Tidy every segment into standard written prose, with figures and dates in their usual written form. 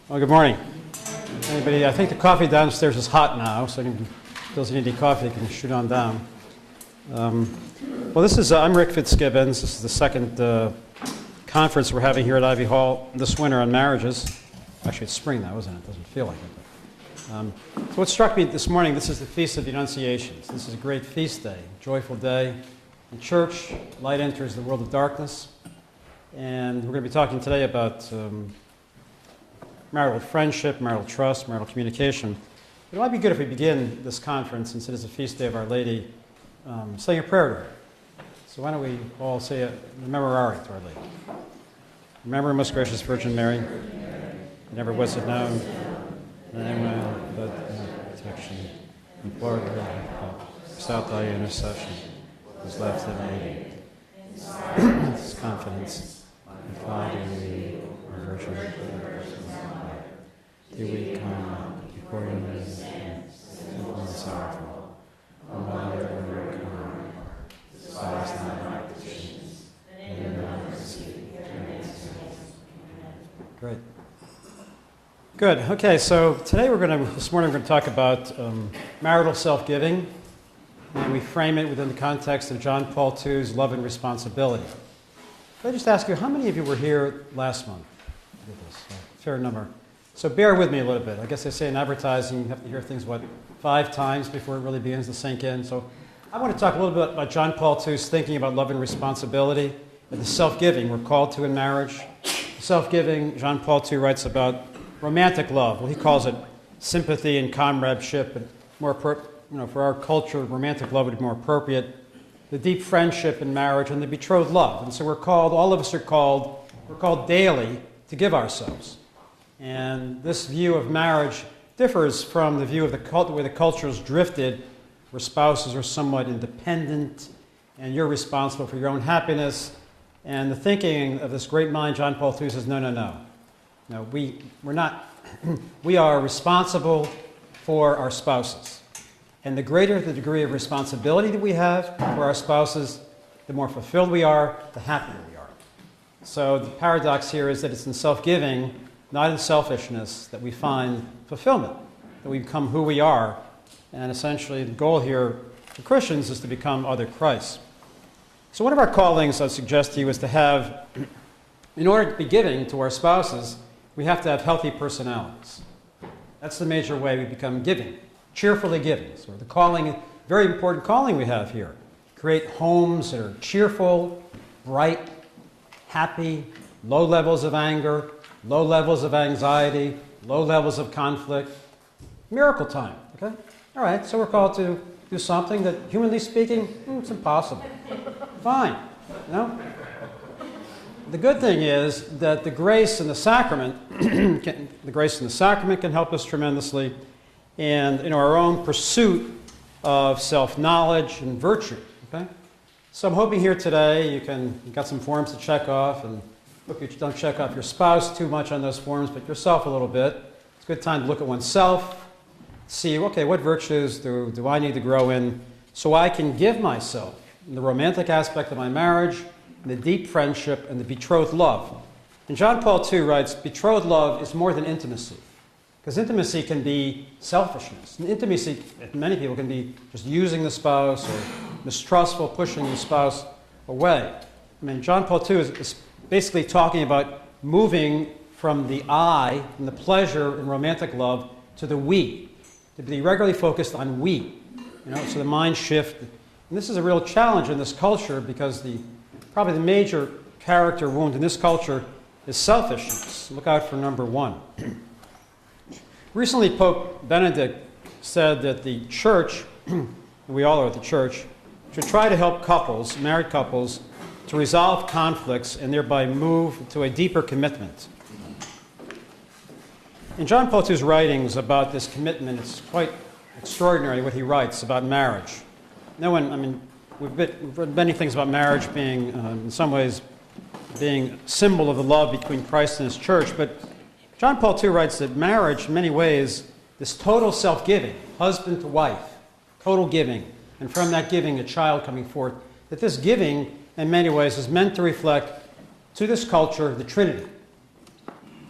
Well, good morning. Anybody? I think the coffee downstairs is hot now, so those who need any coffee, you can shoot on down. Well, I'm Rick Fitzgibbons. This is the second conference we're having here at Ivy Hall this winter on marriages. Actually, it's spring now, isn't it? It doesn't feel like it. So what struck me this morning, this is the Feast of the Annunciations. This is a great feast day, joyful day. In church, light enters the world of darkness. And we're going to be talking today about marital friendship, marital trust, marital communication. It might be good if we begin this conference, since it is a feast day of Our Lady, saying a prayer to her. So why don't we all say a memorare to Our Lady. Remember, most gracious Virgin Mary, never was it known, but protection, implored her help, without thy intercession, was left in aid. This confidence, and find in thee, our Virgin Mary. Do we come before you in simple and sorrowful, and while we come, despise not petitions, and in thy mercy, Great. Good. Okay, so today this morning we're going to talk about marital self-giving, and we frame it within the context of John Paul II's love and responsibility. Can I just ask you, how many of you were here last month? A fair number. So bear with me a little bit. I guess they say in advertising you have to hear things, 5 times before it really begins to sink in. So I want to talk a little bit about John Paul II's thinking about love and responsibility and the self-giving we're called to in marriage. Self-giving, John Paul II writes about romantic love. Well, he calls it sympathy and comradeship, and for our culture, romantic love would be more appropriate. The deep friendship in marriage and the betrothed love. And so all of us are called daily to give ourselves. And this view of marriage differs from the view of the way the culture has drifted, where spouses are somewhat independent and you're responsible for your own happiness. And the thinking of this great mind, John Paul II, says, no, we're not. We are responsible for our spouses. And the greater the degree of responsibility that we have for our spouses, the more fulfilled we are, the happier we are. So the paradox here is that it's in self-giving, not in selfishness, that we find fulfillment, that we become who we are. And essentially the goal here for Christians is to become other Christ. So one of our callings, I suggest to you, is to have, in order to be giving to our spouses, we have to have healthy personalities. That's the major way we become giving, cheerfully giving. So the calling, very important calling we have here. Create homes that are cheerful, bright, happy, low levels of anger, low levels of anxiety, low levels of conflict. Miracle time, okay? All right, so we're called to do something that, humanly speaking, it's impossible. Fine, The good thing is that the grace in the sacrament, can help us tremendously, and in our own pursuit of self-knowledge and virtue, okay? So I'm hoping here today you've got some forms to check off, and hope you don't check off your spouse too much on those forms, but yourself a little bit. It's a good time to look at oneself, see, okay, what virtues do I need to grow in so I can give myself in the romantic aspect of my marriage, and the deep friendship, and the betrothed love. And John Paul II writes, betrothed love is more than intimacy. Because intimacy can be selfishness. And intimacy, many people, can be just using the spouse or mistrustful, pushing the spouse away. I mean, John Paul II is basically talking about moving from the I and the pleasure in romantic love to the we, to be regularly focused on we. So the mind shift. And this is a real challenge in this culture because probably the major character wound in this culture is selfishness. Look out for number 1. Recently, Pope Benedict said that the church, we all are at the church, should try to help couples, married couples, to resolve conflicts and thereby move to a deeper commitment. In John Paul II's writings about this commitment, it's quite extraordinary what he writes about marriage. We've read many things about marriage being, in some ways, being a symbol of the love between Christ and his church, but John Paul II writes that marriage, in many ways, this total self-giving, husband to wife, total giving, and from that giving, a child coming forth, that this giving, in many ways, is meant to reflect to this culture the Trinity.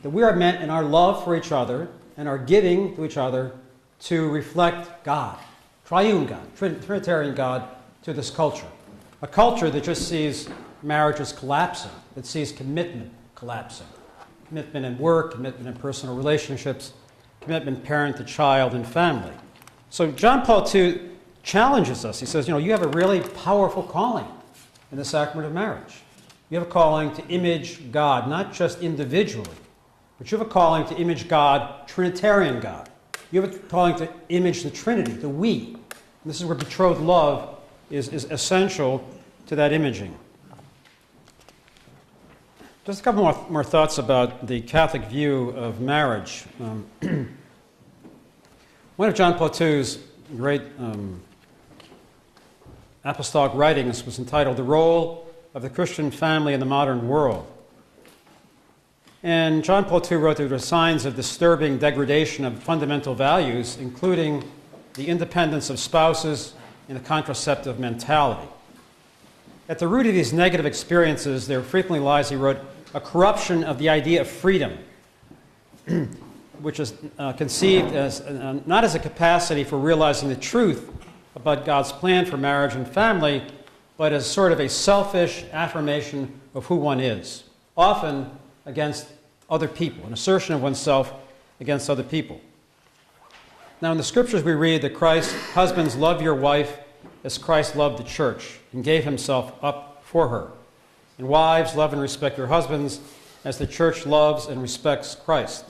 that we are meant in our love for each other and our giving to each other to reflect God, triune God, Trinitarian God to this culture. A culture that just sees marriages collapsing, that sees commitment collapsing. Commitment in work, commitment in personal relationships, commitment parent to child and family. So John Paul II challenges us. He says, you have a really powerful calling in the sacrament of marriage. You have a calling to image God, not just individually, but you have a calling to image God, Trinitarian God. You have a calling to image the Trinity, the we. And this is where betrothed love is essential to that imaging. Just a couple more thoughts about the Catholic view of marriage. One of John Paul II's great apostolic writings was entitled The Role of the Christian Family in the Modern World. And John Paul II wrote that there were signs of disturbing degradation of fundamental values, including the independence of spouses and the contraceptive mentality. At the root of these negative experiences, there frequently lies, he wrote, a corruption of the idea of freedom, which is conceived as not as a capacity for realizing the truth about God's plan for marriage and family, but as sort of a selfish affirmation of who one is, often against other people, an assertion of oneself against other people. Now, in the scriptures we read that Christ, husbands, love your wife as Christ loved the church and gave himself up for her. And wives, love and respect your husbands as the church loves and respects Christ.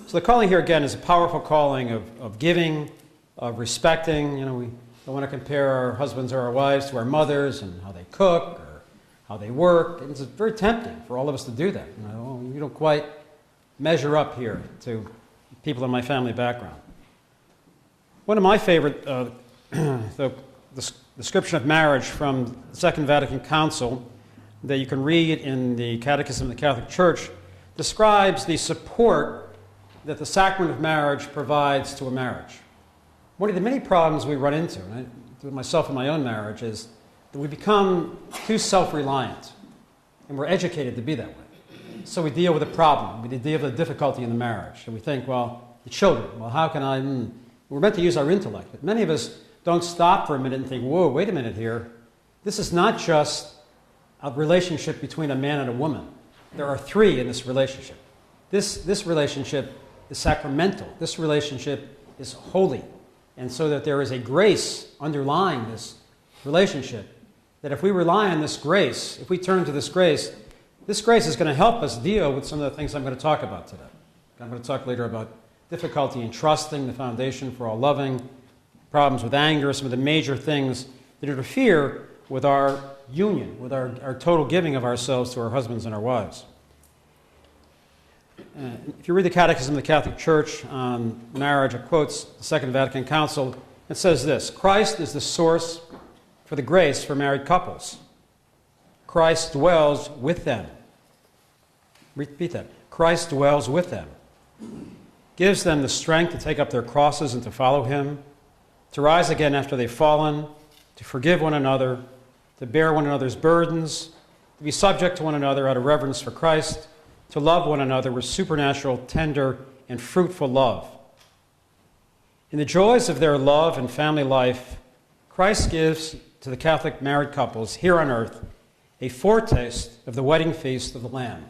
So the calling here, again, is a powerful calling of giving, of respecting. We don't want to compare our husbands or our wives to our mothers and how they cook or how they work. It's very tempting for all of us to do that. We don't quite measure up here to people in my family background. One of my favorite the description of marriage from the Second Vatican Council that you can read in the Catechism of the Catholic Church describes the support that the sacrament of marriage provides to a marriage. One of the many problems we run into, and I, myself in my own marriage, is that we become too self-reliant, and we're educated to be that way. So we deal with a problem, we deal with a difficulty in the marriage, and we think, well, the children, well, how can I, we're meant to use our intellect, but many of us don't stop for a minute and think, whoa, wait a minute here. This is not just a relationship between a man and a woman. There are three in this relationship. This relationship is sacramental. This relationship is holy. And so that there is a grace underlying this relationship, that if we rely on this grace, if we turn to this grace is going to help us deal with some of the things I'm going to talk about today. I'm going to talk later about difficulty in trusting, the foundation for all loving, problems with anger, some of the major things that interfere with our union, with our total giving of ourselves to our husbands and our wives. If you read the Catechism of the Catholic Church on marriage, it quotes the Second Vatican Council. It says this: Christ is the source for the grace for married couples. Christ dwells with them. Repeat that. Christ dwells with them. Gives them the strength to take up their crosses and to follow him, to rise again after they've fallen, to forgive one another, to bear one another's burdens, to be subject to one another out of reverence for Christ, to love one another with supernatural, tender, and fruitful love. In the joys of their love and family life, Christ gives to the Catholic married couples here on earth a foretaste of the wedding feast of the Lamb.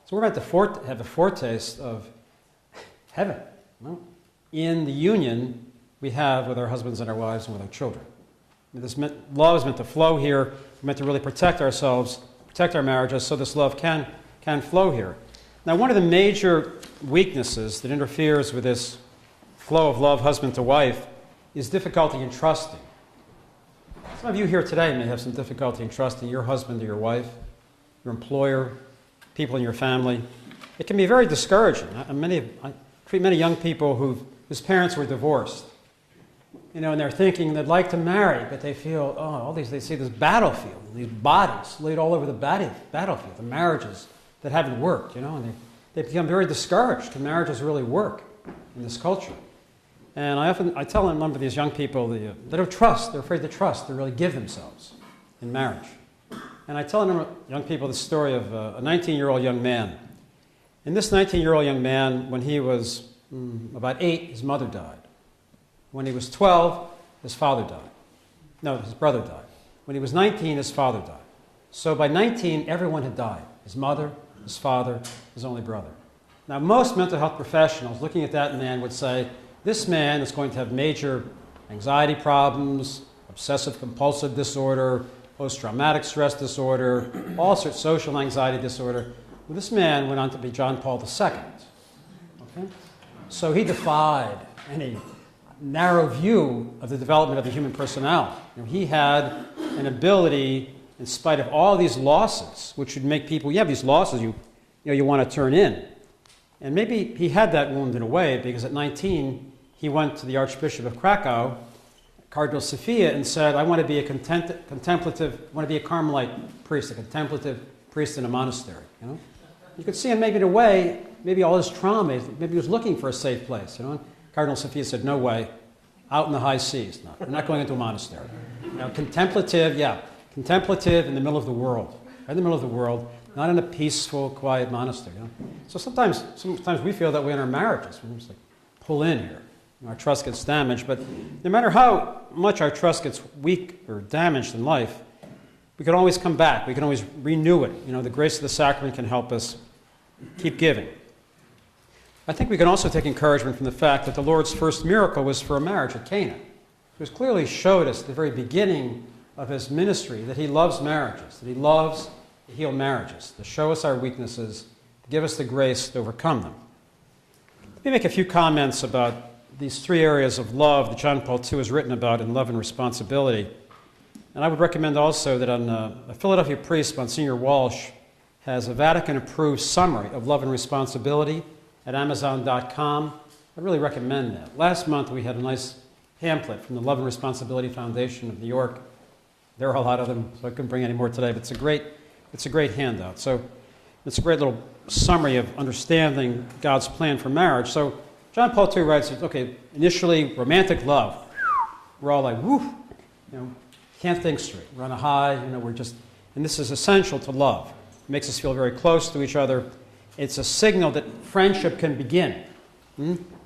So we're meant to have a foretaste of heaven, in the union we have with our husbands and our wives and with our children. Love is meant to flow here. We're meant to really protect ourselves, protect our marriages, so this love can flow here. Now, one of the major weaknesses that interferes with this flow of love, husband to wife, is difficulty in trusting. Some of you here today may have some difficulty in trusting your husband or your wife, your employer, people in your family. It can be very discouraging. I treat many young people whose parents were divorced. And they're thinking they'd like to marry, but they feel, they see this battlefield, these bodies laid all over the battlefield, the marriages that haven't worked, and they become very discouraged. Can marriages really work in this culture? And I tell a number of these young people, they don't trust, they're afraid to trust, to really give themselves in marriage. And I tell a number of young people the story of a 19-year-old young man. And this 19-year-old young man, when he was about 8, his mother died. When he was 12, his father died. No, his brother died. When he was 19, his father died. So by 19, everyone had died. His mother, his father, his only brother. Now, most mental health professionals looking at that man would say, this man is going to have major anxiety problems, obsessive-compulsive disorder, post-traumatic stress disorder, all sorts of social anxiety disorder. Well, this man went on to be John Paul II. Okay? So he defied any narrow view of the development of the human personality. He had an ability, in spite of all these losses, which would make people, you have these losses you want to turn in. And maybe he had that wound in a way, because at 19, he went to the Archbishop of Krakow, Cardinal Sophia, and said, I want to be a contemplative, I want to be a Carmelite priest, a contemplative priest in a monastery. You could see him maybe in a way, maybe all his trauma, maybe he was looking for a safe place. Cardinal Sophia said, no way, out in the high seas. No, we're not going into a monastery. Contemplative in the middle of the world, right in the middle of the world, not in a peaceful, quiet monastery. So sometimes we feel that way in our marriages. We just pull in here. Our trust gets damaged. But no matter how much our trust gets weak or damaged in life, we can always come back. We can always renew it. The grace of the sacrament can help us keep giving. I think we can also take encouragement from the fact that the Lord's first miracle was for a marriage at Cana. It clearly showed us at the very beginning of his ministry that he loves marriages, that he loves to heal marriages, to show us our weaknesses, to give us the grace to overcome them. Let me make a few comments about these 3 areas of love that John Paul II has written about in Love and Responsibility. And I would recommend also that a Philadelphia priest, Monsignor Walsh, has a Vatican-approved summary of Love and Responsibility at Amazon.com. I really recommend that. Last month we had a nice pamphlet from the Love and Responsibility Foundation of New York. There are a lot of them, so I couldn't bring any more today, but it's a great handout. So it's a great little summary of understanding God's plan for marriage. So John Paul II writes, okay, initially romantic love. We're all like, woo, can't think straight. We're on a high, we're just, and this is essential to love. It makes us feel very close to each other. It's a signal that friendship can begin,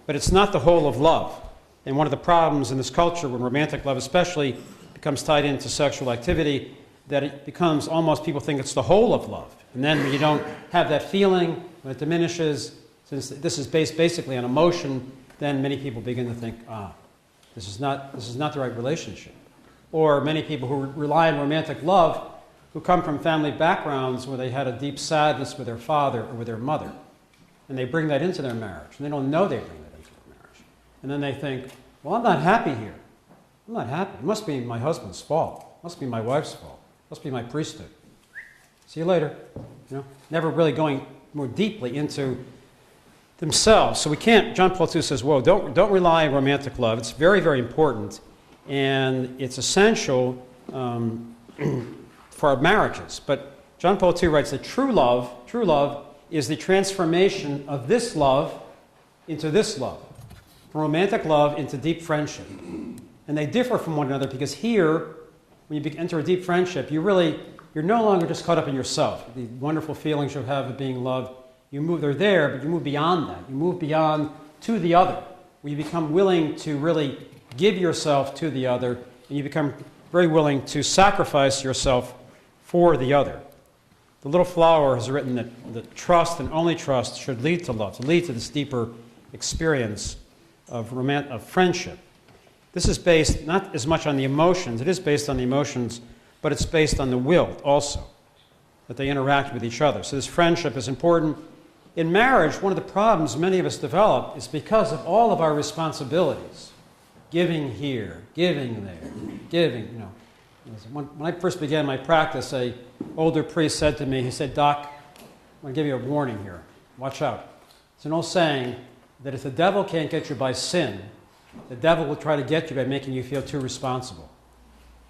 but it's not the whole of love. And one of the problems in this culture, when romantic love especially becomes tied into sexual activity, that it becomes almost, people think it's the whole of love. And then when you don't have that feeling, when it diminishes, since this is based basically on emotion, then many people begin to think, this is not the right relationship. Or many people who rely on romantic love who come from family backgrounds where they had a deep sadness with their father or with their mother. And they bring that into their marriage. And they don't know they bring that into their marriage. And then they think, well, I'm not happy here. I'm not happy. It must be my husband's fault. It must be my wife's fault. It must be my priesthood. See you later. Never really going more deeply into themselves. So we can't, John Paul II says, whoa, don't rely on romantic love. It's very, very important. And it's essential for our marriages. But John Paul II writes that true love is the transformation of this love into this love, from romantic love into deep friendship. And they differ from one another because here, when you enter a deep friendship, you're no longer just caught up in yourself, the wonderful feelings you have of being loved. They're there, but you move beyond that. You move beyond to the other, where you become willing to really give yourself to the other, and you become very willing to sacrifice yourself for the other. The Little Flower has written that trust and only trust should lead to love, to lead to this deeper experience of friendship. This is based not as much on the emotions, it is based on the emotions, but it's based on the will also, that they interact with each other. So this friendship is important. In marriage, one of the problems many of us develop is because of all of our responsibilities. Giving here, giving there, giving, When I first began my practice, an older priest said to me, he said, Doc, I'm going to give you a warning here. Watch out. It's an old saying that if the devil can't get you by sin, the devil will try to get you by making you feel too responsible.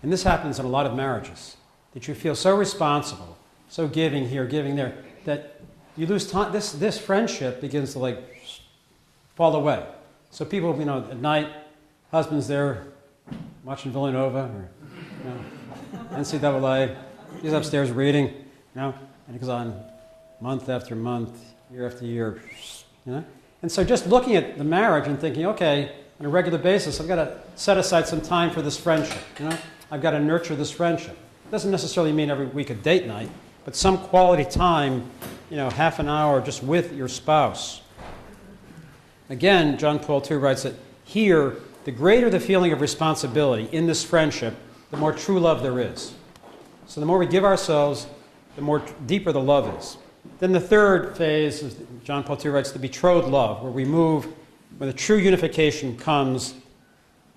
And this happens in a lot of marriages, that you feel so responsible, so giving here, giving there, that you lose time. This friendship begins to fall away. So people, at night, husband's there watching Villanova or NCAA. He's upstairs reading, and it goes on month after month, year after year, you know? And so just looking at the marriage and thinking, okay, on a regular basis, I've got to set aside some time for this friendship, you know? I've got to nurture this friendship. It doesn't necessarily mean every week a date night, but some quality time, you know, half an hour just with your spouse. Again, John Paul II writes that here, the greater the feeling of responsibility in this friendship, the more true love there is. So the more we give ourselves, the more deeper the love is. Then the third phase, is John Paul II writes, the betrothed love, where we move, where the true unification comes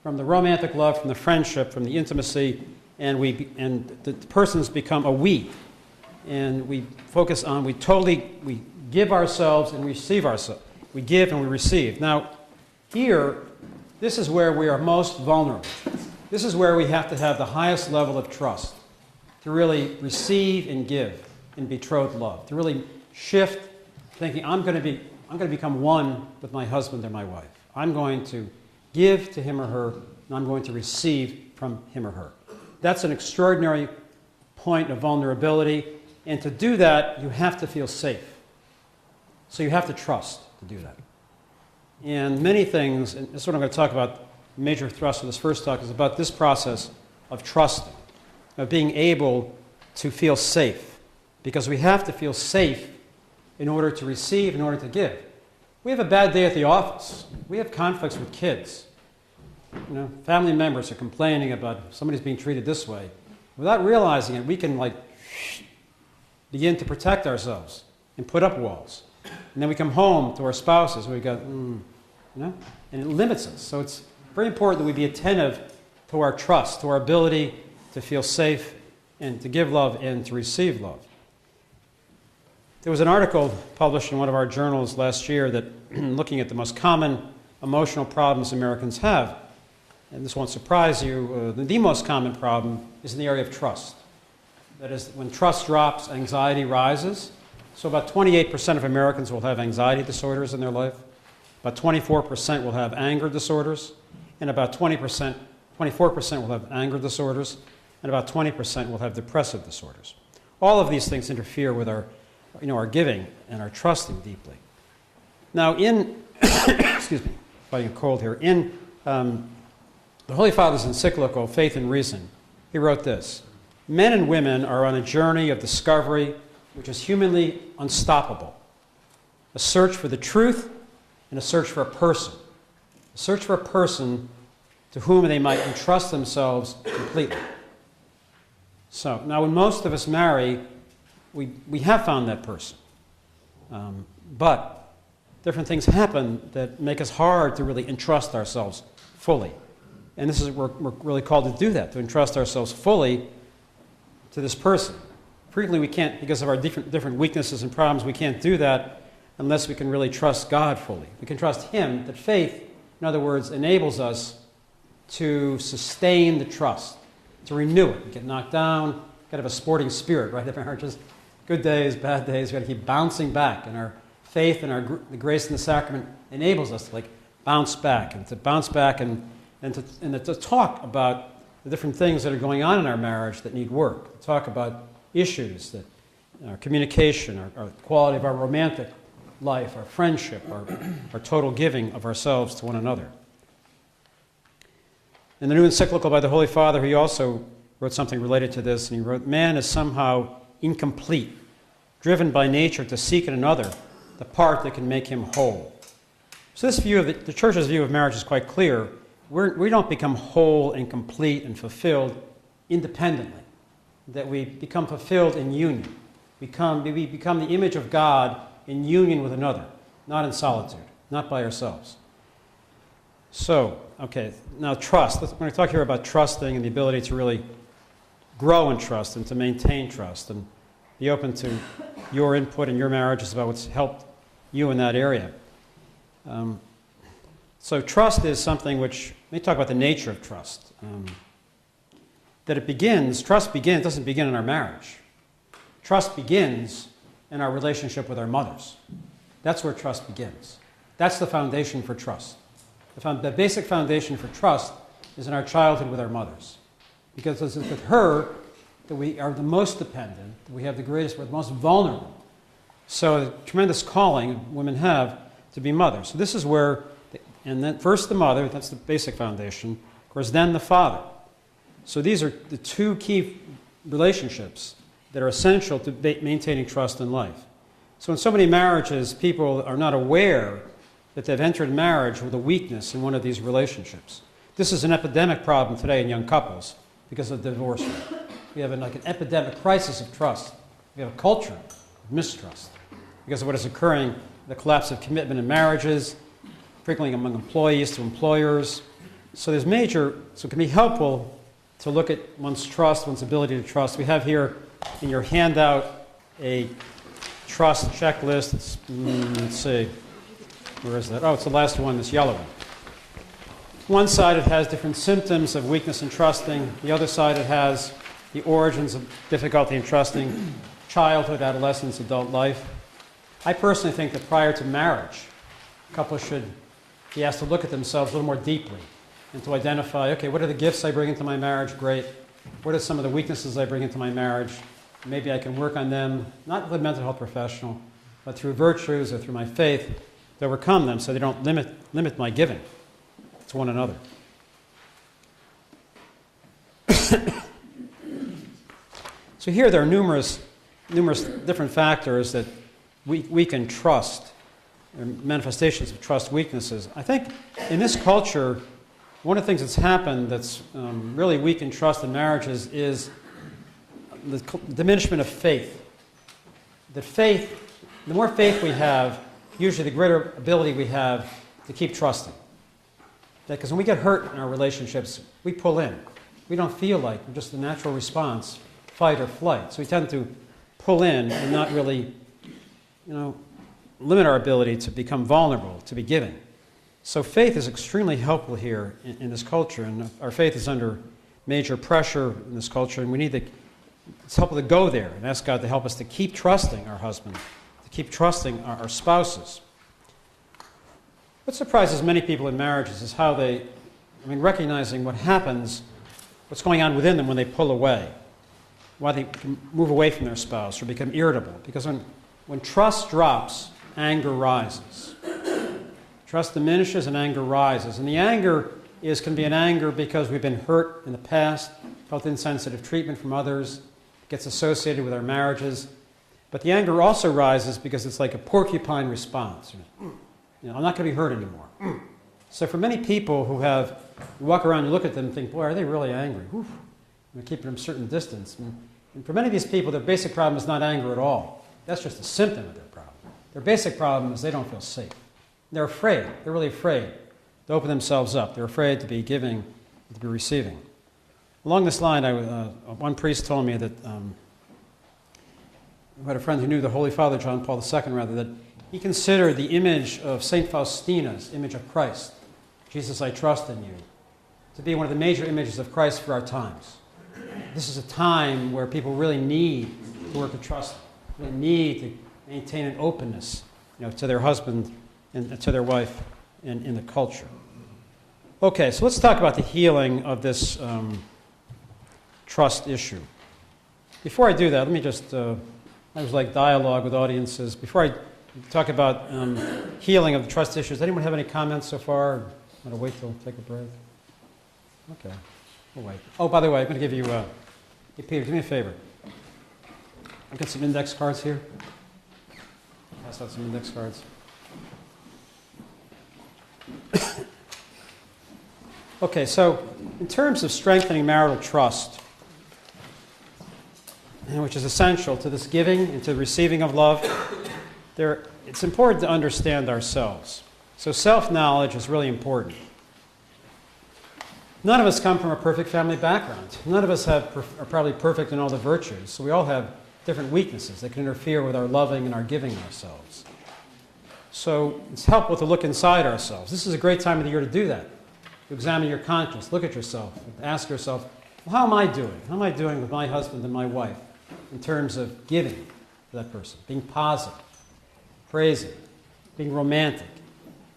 from the romantic love, from the friendship, from the intimacy, and the persons become a we. And we focus on, we give ourselves and receive ourselves. We give and we receive. Now, here, this is where we are most vulnerable. This is where we have to have the highest level of trust to really receive and give in betrothed love, to really shift thinking, I'm going to become one with my husband and my wife. I'm going to give to him or her, and I'm going to receive from him or her. That's an extraordinary point of vulnerability, and to do that, you have to feel safe. So you have to trust to do that. And many things, and this is what I'm going to talk about, major thrust of this first talk, is about this process of trusting, of being able to feel safe. Because we have to feel safe in order to receive, in order to give. We have a bad day at the office. We have conflicts with kids. You know, family members are complaining about somebody's being treated this way. Without realizing it, we can begin to protect ourselves and put up walls. And then we come home to our spouses and we go, you know, and it limits us. So it's very important that we be attentive to our trust, to our ability to feel safe and to give love and to receive love. There was an article published in one of our journals last year that looking at the most common emotional problems Americans have. And this won't surprise you, the most common problem is in the area of trust. That is, when trust drops, anxiety rises. So about 28% of Americans will have anxiety disorders in their life. About 24% will have anger disorders. And about 24% will have anger disorders. And about 20% will have depressive disorders. All of these things interfere with our giving and our trusting deeply. Now in, excuse me, fighting a cold here, in the Holy Father's encyclical, Faith and Reason, he wrote this: men and women are on a journey of discovery which is humanly unstoppable. A search for the truth and a search for a person. A search for a person to whom they might entrust themselves completely. So, now when most of us marry, we have found that person. But different things happen that make us hard to really entrust ourselves fully. And this is we're really called to do that, to entrust ourselves fully to this person. Frequently we can't, because of our different weaknesses and problems, we can't do that unless we can really trust God fully. We can trust Him, that faith, in other words, enables us to sustain the trust, to renew it. We get knocked down, got to have a sporting spirit, right? Just good days, bad days, we've got to keep bouncing back. And our faith and the grace and the sacrament enables us to bounce back and to talk about the different things that are going on in our marriage that need work, to talk about issues that our communication, our quality of our romantic life, our friendship, our total giving of ourselves to one another. In the new encyclical by the Holy Father, he also wrote something related to this, and he wrote, man is somehow incomplete, driven by nature to seek in another the part that can make him whole. So this view of the Church's view of marriage is quite clear. We don't become whole and complete and fulfilled independently, that we become fulfilled in union. We become the image of God in union with another, not in solitude, not by ourselves. So, okay, now trust. We're going to talk here about trusting and the ability to really grow in trust and to maintain trust and be open to your input in your marriages about what's helped you in that area. So trust is something which, let me talk about the nature of trust. Trust doesn't begin in our marriage. Trust begins in our relationship with our mothers. That's where trust begins. That's the foundation for trust. The basic foundation for trust is in our childhood with our mothers. Because it's with her that we are the most dependent, that we have the greatest, we're the most vulnerable So a tremendous calling women have to be mothers. So this is where, and then first the mother, that's the basic foundation, of course, then the father. So these are the two key relationships that are essential to maintaining trust in life. So in so many marriages, people are not aware that they've entered marriage with a weakness in one of these relationships. This is an epidemic problem today in young couples because of divorce rate. We have an epidemic crisis of trust. We have a culture of mistrust because of what is occurring, the collapse of commitment in marriages, frequently among employees to employers. So it can be helpful to look at one's trust, one's ability to trust. We have here in your handout a trust checklist. Let's see, where is that? Oh, it's the last one, this yellow one. One side it has different symptoms of weakness in trusting. The other side it has the origins of difficulty in trusting, childhood, adolescence, adult life. I personally think that prior to marriage, couples should be asked to look at themselves a little more deeply and to identify, okay, what are the gifts I bring into my marriage? Great. What are some of the weaknesses I bring into my marriage? Maybe I can work on them, not with a mental health professional, but through virtues or through my faith to overcome them so they don't limit my giving to one another. So here there are numerous different factors that weaken trust, manifestations of trust weaknesses. I think in this culture, one of the things that's happened that's really weakened trust in marriages is the diminishment of faith. That faith, the more faith we have, usually the greater ability we have to keep trusting. Because when we get hurt in our relationships, we pull in. We don't feel like we're just a natural response, fight or flight. So we tend to pull in and not really, limit our ability to become vulnerable, to be giving. So faith is extremely helpful here in this culture, and our faith is under major pressure in this culture, and we need to, it's helpful to go there and ask God to help us to keep trusting our husband, to keep trusting our spouses. What surprises many people in marriages is how recognizing what happens, what's going on within them when they pull away, why they can move away from their spouse or become irritable. Because when trust drops, anger rises. Trust diminishes and anger rises. And the anger can be an anger because we've been hurt in the past, felt insensitive treatment from others, gets associated with our marriages. But the anger also rises because it's like a porcupine response. I'm not going to be hurt anymore. So for many people who you walk around, you look at them and think, boy, are they really angry? We're keeping them a certain distance. And for many of these people, their basic problem is not anger at all. That's just a symptom of their problem. Their basic problem is they don't feel safe. They're afraid. They're really afraid to open themselves up. They're afraid to be giving, to be receiving. Along this line, one priest told me that I had a friend who knew the Holy Father, John Paul II, that he considered the image of St. Faustina's image of Christ, Jesus, I trust in you, to be one of the major images of Christ for our times. This is a time where people really need to work at trust. They need to maintain an openness to their husband and to their wife in the culture. Okay, so let's talk about the healing of this trust issue. Before I do that, let me just, I was like dialogue with audiences. Before I talk about healing of the trust issues, does anyone have any comments so far? Want to wait till take a break? Okay, we'll wait. Oh, by the way, I'm going to give you, hey Peter, do me a favor. I've got some index cards here. Pass out some index cards. Okay, so in terms of strengthening marital trust, which is essential to this giving and to receiving of love, it's important to understand ourselves. So self-knowledge is really important. None of us come from a perfect family background. None of us are probably perfect in all the virtues. So we all have different weaknesses that can interfere with our loving and our giving ourselves. So it's helpful to look inside ourselves. This is a great time of the year to do that. To examine your conscience, look at yourself, and ask yourself, well, how am I doing? How am I doing with my husband and my wife in terms of giving to that person, being positive, praising, being romantic,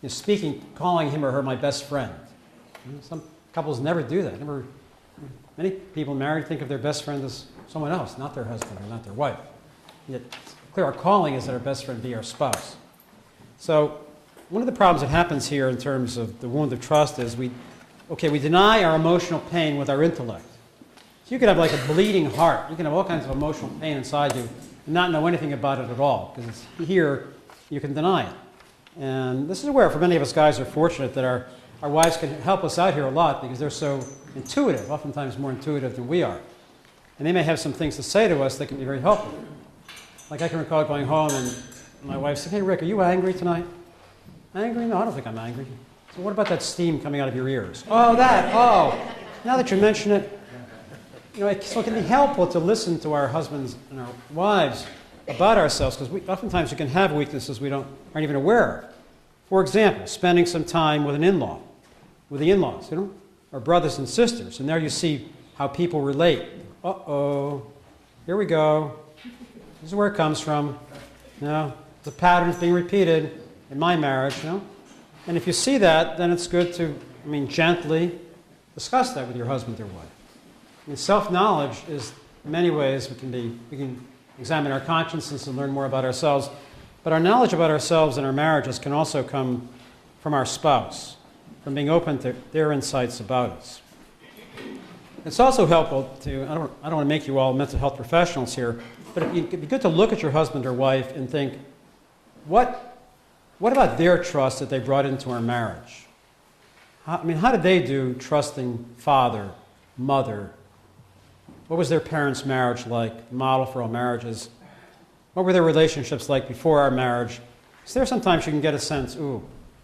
speaking, calling him or her my best friend. Some couples never do that. Many people married think of their best friend as someone else, not their husband or not their wife. Yet clear our calling is that our best friend be our spouse. So one of the problems that happens here in terms of the wound of trust is we deny our emotional pain with our intellect. So you can have like a bleeding heart. You can have all kinds of emotional pain inside you and not know anything about it at all, because it's here, you can deny it. And this is where, for many of us guys, are fortunate that our wives can help us out here a lot, because they're so intuitive, oftentimes more intuitive than we are. And they may have some things to say to us that can be very helpful. Like I can recall going home and my wife said, "Hey Rick, are you angry tonight?" "Angry? No, I don't think I'm angry." "So what about that steam coming out of your ears?" "Oh, that, oh. Now that you mention it," so it can be helpful to listen to our husbands and our wives about ourselves, because oftentimes we can have weaknesses we aren't even aware of. For example, spending some time with the in-laws, or brothers and sisters, and there you see how people relate. Uh-oh, here we go. This is where it comes from. The pattern's being repeated in my marriage, And if you see that, then it's good to, gently discuss that with your husband or wife. Self-knowledge is, in many ways, we can examine our consciences and learn more about ourselves. But our knowledge about ourselves and our marriages can also come from our spouse, from being open to their insights about us. It's also helpful to, I don't want to make you all mental health professionals here, but it'd be good to look at your husband or wife and think, what about their trust that they brought into our marriage? How did they do trusting father, mother? What was their parents' marriage like? Model for all marriages. What were their relationships like before our marriage? So there sometimes you can get a sense,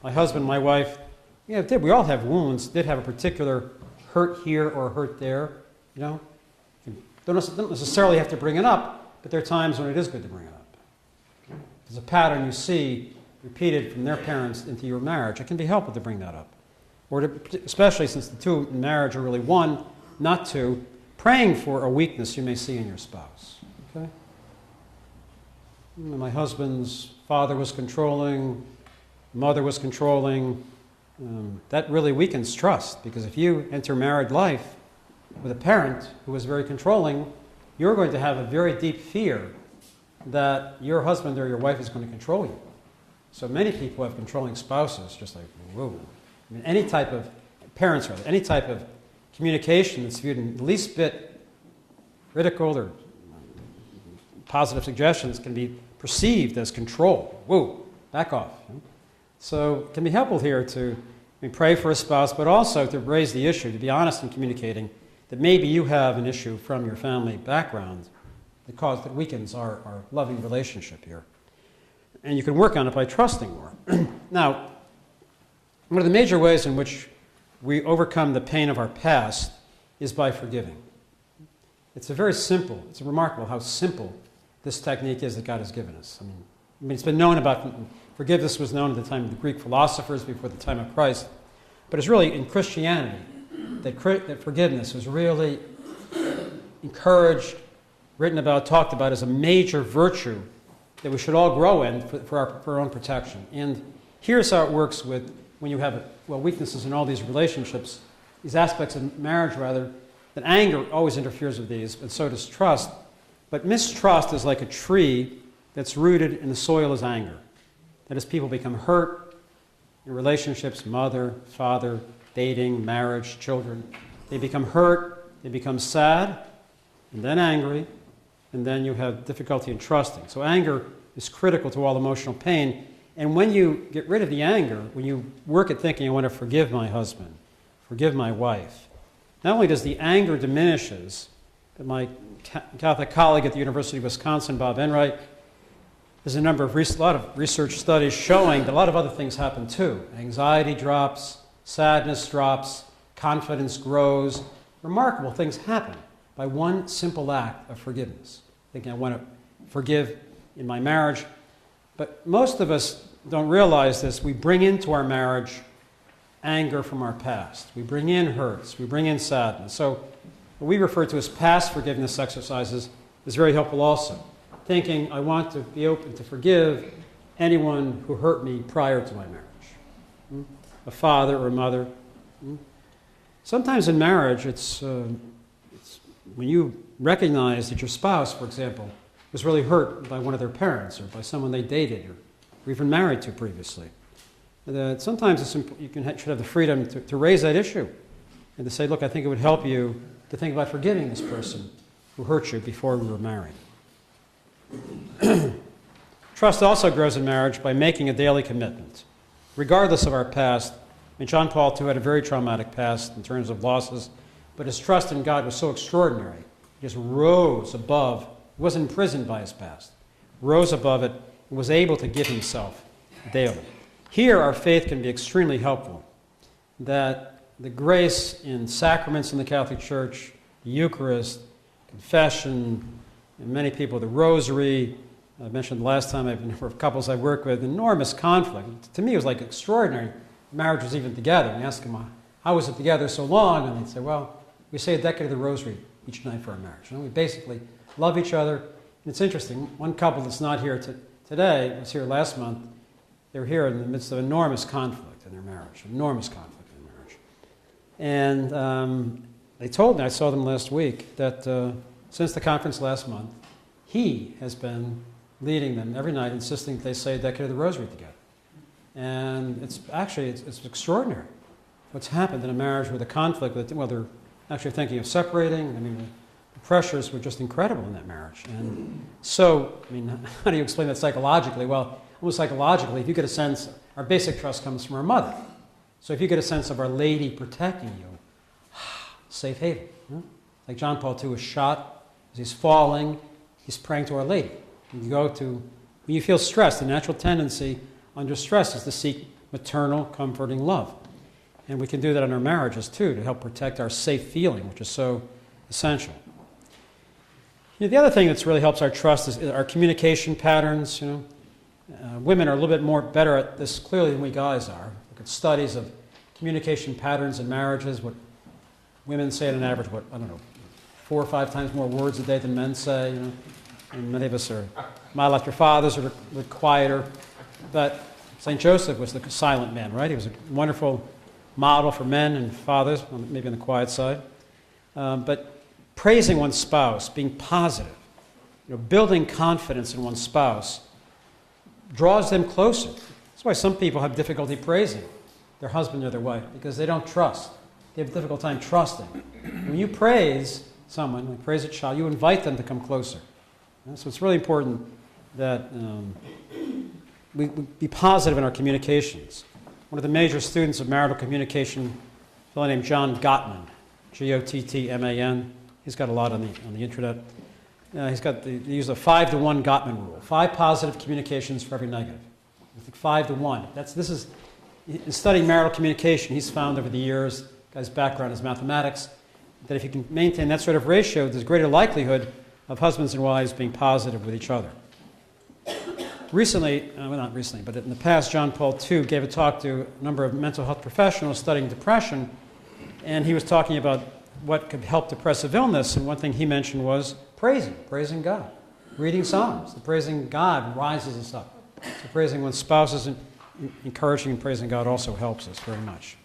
my husband, my wife, we all have wounds, did have a particular hurt here or hurt there, Don't necessarily have to bring it up, but there are times when it is good to bring it up. There's a pattern you see repeated from their parents into your marriage. It can be helpful to bring that up. Or especially since the two in marriage are really one, not two, praying for a weakness you may see in your spouse. Okay? My husband's father was controlling, mother was controlling. That really weakens trust, because if you enter married life with a parent who is very controlling, you're going to have a very deep fear that your husband or your wife is going to control you. So many people have controlling spouses, just like, whoa. Any type of communication that's viewed in the least bit critical or positive suggestions can be perceived as control. Whoa, back off. So it can be helpful here to pray for a spouse, but also to raise the issue, to be honest in communicating that maybe you have an issue from your family background that weakens our loving relationship here. And you can work on it by trusting more. Now, one of the major ways in which we overcome the pain of our past is by forgiving. It's remarkable how simple this technique is that God has given us. It's been known about, forgiveness was known at the time of the Greek philosophers before the time of Christ, but it's really in Christianity that forgiveness was really encouraged, written about, talked about as a major virtue that we should all grow in for our own protection. And here's how it works when you have weaknesses in all these relationships, these aspects of marriage rather, that anger always interferes with these, but so does trust. But mistrust is like a tree that's rooted in the soil as anger. That as people become hurt in relationships, mother, father, dating, marriage, children, they become hurt, they become sad, and then angry, and then you have difficulty in trusting. So anger is critical to all emotional pain. And when you get rid of the anger, when you work at thinking, I want to forgive my husband, forgive my wife, not only does the anger diminishes, but my Catholic colleague at the University of Wisconsin, Bob Enright, there's a lot of research studies showing that a lot of other things happen too. Anxiety drops, sadness drops, confidence grows. Remarkable things happen by one simple act of forgiveness. Thinking I want to forgive in my marriage. But most of us don't realize this. We bring into our marriage anger from our past. We bring in hurts. We bring in sadness. So what we refer to as past forgiveness exercises is very helpful also. Thinking, I want to be open to forgive anyone who hurt me prior to my marriage. A father or a mother. Sometimes in marriage, it's when you recognize that your spouse, for example, was really hurt by one of their parents or by someone they dated or even married to previously. That sometimes you should have the freedom to raise that issue and to say, look, I think it would help you to think about forgiving this person who hurt you before we were married. Trust also grows in marriage by making a daily commitment, regardless of our past. I mean, John Paul II had a very traumatic past in terms of losses, but his trust in God was so extraordinary. He just rose above, he wasn't imprisoned by his past, rose above it, and was able to give himself daily. Here, our faith can be extremely helpful, that the grace in sacraments in the Catholic Church, the Eucharist, confession, and many people, the Rosary, I mentioned the last time, I've a number of couples I've worked with, enormous conflict. To me, it was like extraordinary. Marriage was even together. And you ask them, how was it together so long? And they'd say, well, we say a decade of the Rosary each night for our marriage. We basically love each other. And it's interesting, one couple that's not here today was here last month. They were here in the midst of enormous conflict in their marriage, And they told me, I saw them last week, that since the conference last month, he has been leading them every night, insisting that they say a decade of the Rosary together. And it's extraordinary what's happened in a marriage with a conflict, well, they're actually thinking of separating. I mean, the pressures were just incredible in that marriage. And so, I mean, how do you explain that psychologically? Well, almost psychologically, if you get a sense, our basic trust comes from our mother. So if you get a sense of Our Lady protecting you, safe haven. Like John Paul II was shot as he's falling, he's praying to Our Lady. When you feel stressed, the natural tendency under stress is to seek maternal, comforting love. And we can do that in our marriages too, to help protect our safe feeling, which is so essential. The other thing that really helps our trust is our communication patterns. Women are a little bit more better at this clearly than we guys are. Look at studies of communication patterns in marriages, what women say on an average, 4 or 5 times more words a day than men say. And many of us are model after fathers, are a bit quieter. But St. Joseph was the silent man, right? He was a wonderful model for men and fathers, maybe on the quiet side. But praising one's spouse, being positive, building confidence in one's spouse draws them closer. That's why some people have difficulty praising their husband or their wife, because they don't trust. They have a difficult time trusting. When you praise someone, when you praise a child, you invite them to come closer. So it's really important that we be positive in our communications. One of the major students of marital communication, a fellow named John Gottman, Gottman. He's got a lot on the internet. He used a 5-to-1 Gottman rule. 5 positive communications for every negative. I think 5-to-1. In studying marital communication, he's found over the years, guy's background is mathematics, that if you can maintain that sort of ratio, there's greater likelihood of husbands and wives being positive with each other. Recently, not recently, but in the past, John Paul II gave a talk to a number of mental health professionals studying depression, and he was talking about what could help depressive illness, and one thing he mentioned was praising God, reading Psalms. The praising God rises us up. So praising one's spouses and encouraging and praising God also helps us very much.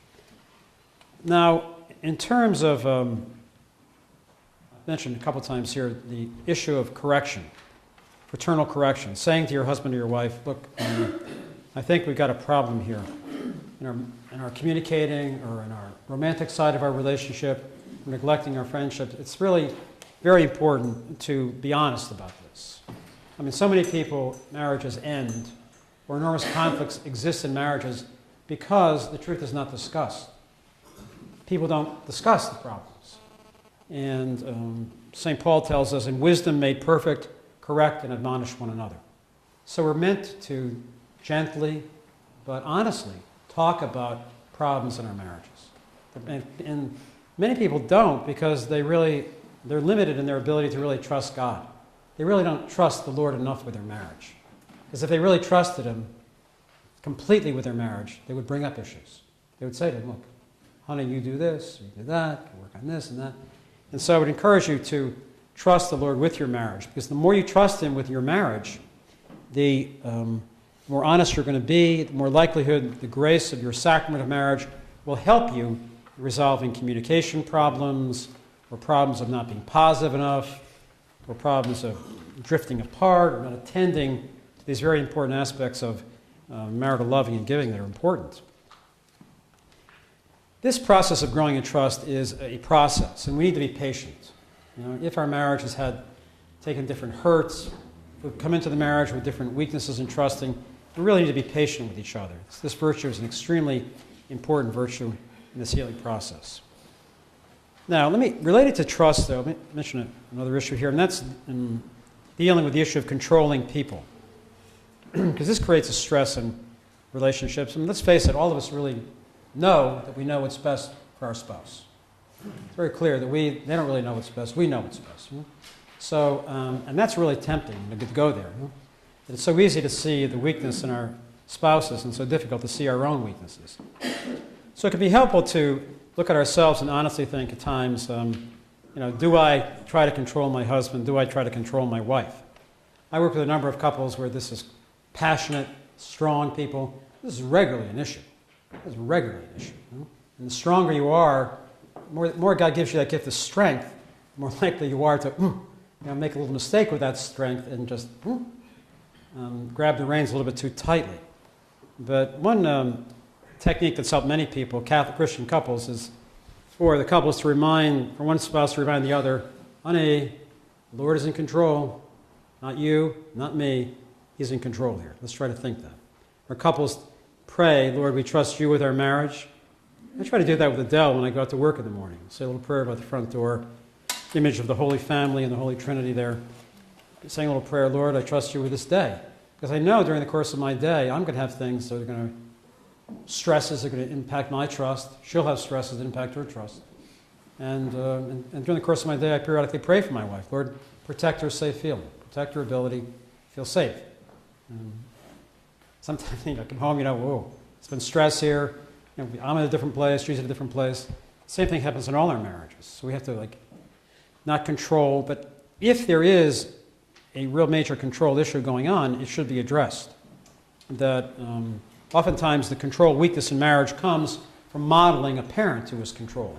Now, in terms of, I've mentioned a couple times here, the issue of correction, fraternal correction, saying to your husband or your wife, look, I think we've got a problem here in our communicating or in our romantic side of our relationship, we're neglecting our friendship. It's really very important to be honest about this. I mean, so many people, marriages end, or enormous conflicts exist in marriages because the truth is not discussed. People don't discuss the problems. And St. Paul tells us, in wisdom made perfect, correct and admonish one another. So we're meant to gently but honestly talk about problems in our marriages. And many people don't because they're limited in their ability to really trust God. They really don't trust the Lord enough with their marriage. Because if they really trusted Him completely with their marriage, they would bring up issues. They would say to Him, look, honey, you do this, you do that, you work on this and that. And so I would encourage you to trust the Lord with your marriage, because the more you trust Him with your marriage, the more honest you're going to be, the more likelihood the grace of your sacrament of marriage will help you in resolving communication problems, or problems of not being positive enough, or problems of drifting apart or not attending to these very important aspects of marital loving and giving that are important. This process of growing in trust is a process, and we need to be patient. If our marriage has taken different hurts, we've come into the marriage with different weaknesses in trusting, we really need to be patient with each other. This virtue is an extremely important virtue in this healing process. Now, related to trust, though, let me mention another issue here, and that's in dealing with the issue of controlling people. Because this creates a stress in relationships. And let's face it, all of us really know that we know what's best for our spouse. It's very clear that they don't really know what's best, we know what's best. So, and that's really tempting to go there. It's so easy to see the weakness in our spouses and so difficult to see our own weaknesses. So it can be helpful to look at ourselves and honestly think at times, do I try to control my husband? Do I try to control my wife? I work with a number of couples where this is passionate, strong people. This is regularly an issue. This is regularly an issue. And the stronger you are, the more God gives you that gift of strength, the more likely you are to make a little mistake with that strength and just grab the reins a little bit too tightly. But one technique that's helped many people, Catholic Christian couples, is for the couples for one spouse to remind the other, honey, the Lord is in control. Not you, not me. He's in control here. Let's try to think that. Or couples pray, Lord, we trust you with our marriage. I try to do that with Adele when I go out to work in the morning. Say a little prayer about the front door, image of the Holy Family and the Holy Trinity there. Saying a little prayer, Lord, I trust you with this day. Because I know during the course of my day, I'm going to have things that are going to, stresses are going to impact my trust. She'll have stresses that impact her trust. And during the course of my day, I periodically pray for my wife. Lord, protect her safe feeling. Protect her ability to feel safe. Sometimes I come home, whoa, it's been stress here. I'm in a different place, she's in a different place. Same thing happens in all our marriages. So we have to not control, but if there is a real major control issue going on, it should be addressed. That oftentimes the control weakness in marriage comes from modeling a parent who is controlling.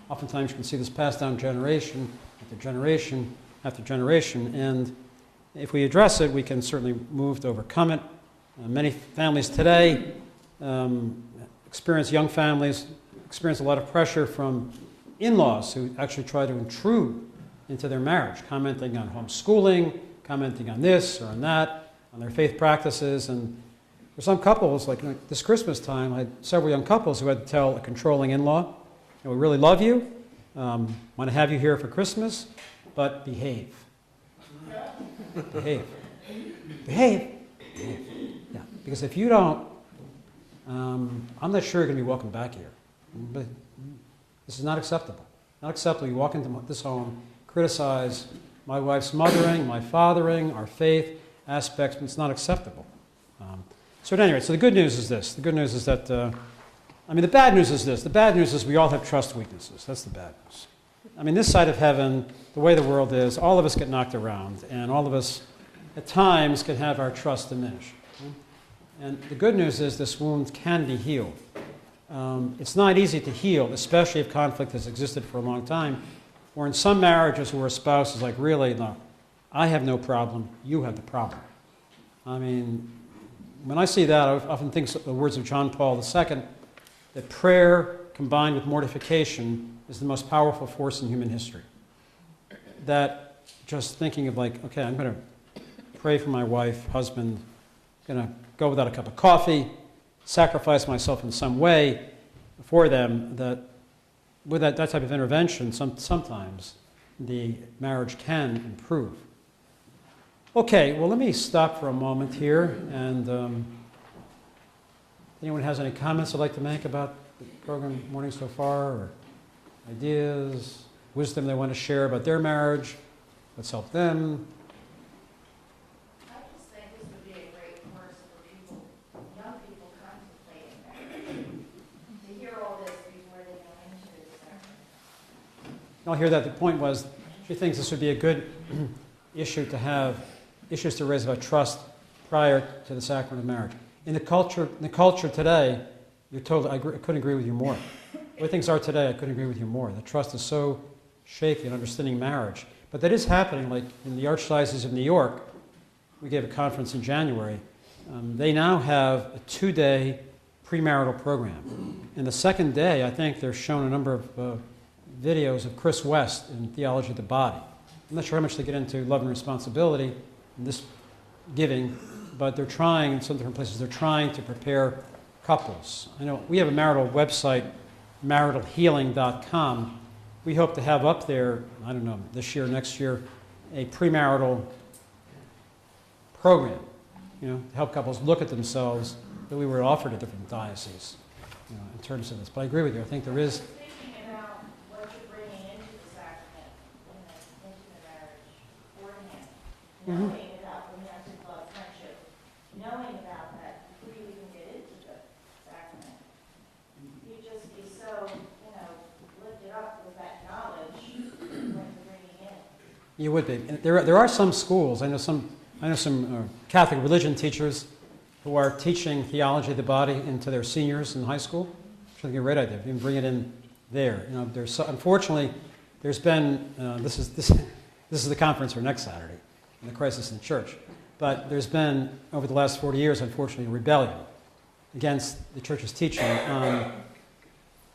Oftentimes you can see this passed down generation after generation after generation, and if we address it, we can certainly move to overcome it. Many families today young families experience a lot of pressure from in-laws who actually try to intrude into their marriage, commenting on homeschooling, commenting on this or on that, on their faith practices. And for some couples, like this Christmas time, I had several young couples who had to tell a controlling in-law, we really love you, want to have you here for Christmas, but behave. Behave. Behave. Yeah, because if you don't, I'm not sure you're going to be welcome back here. But this is not acceptable. Not acceptable. You walk into this home, criticize my wife's mothering, my fathering, our faith aspects, but it's not acceptable. So at any rate, so the good news is this. The good news is that, the bad news is this. The bad news is we all have trust weaknesses. That's the bad news. This side of heaven, the way the world is, all of us get knocked around, and all of us at times can have our trust diminish. And the good news is this wound can be healed. It's not easy to heal, especially if conflict has existed for a long time, or in some marriages where a spouse is like, really, no, I have no problem, you have the problem. When I see that, I often think of the words of John Paul II, that prayer combined with mortification is the most powerful force in human history. That just thinking of okay, I'm going to pray for my wife, husband, going to go without a cup of coffee, sacrifice myself in some way for them, that with that type of intervention, sometimes the marriage can improve. Okay, well, let me stop for a moment here, and anyone has any comments they'd like to make about the program morning so far, or ideas, wisdom they want to share about their marriage, what's helped them? I just think this would be a great course for people, young people contemplating marriage, to hear all this before they go into the sacrament. I'll hear that. The point was, she thinks this would be a good issue to have, issues to raise about trust prior to the sacrament of marriage. In the culture today, you're told, I couldn't agree with you more. The way things are today, I couldn't agree with you more. The trust is so shaky in understanding marriage. But that is happening, like in the Archdiocese of New York. We gave a conference in January. They now have a 2-day premarital program. And the second day, I think they're shown a number of videos of Chris West in Theology of the Body. I'm not sure how much they get into love and responsibility in this giving, but they're trying, in some different places, they're trying to prepare couples. I know we have a marital website, maritalhealing.com. We hope to have up there, I don't know, this year, next year, a premarital program, to help couples look at themselves that we were offered at different dioceses, in terms of this. But I agree with you. I think there is. Thinking about what you're bringing into the sacrament, into the marriage beforehand, knowing about romantic love, friendship, knowing about that before you even get into the sacrament. You'd just be so, lifted up with that knowledge when you're bringing in. You would be. And there are some schools. I know some Catholic religion teachers who are teaching theology of the body into their seniors in high school. I think a great idea. You can bring it in there. Unfortunately, there's been this is the conference for next Saturday, in the Crisis in the Church. But there's been over the last 40 years, unfortunately, a rebellion against the Church's teaching on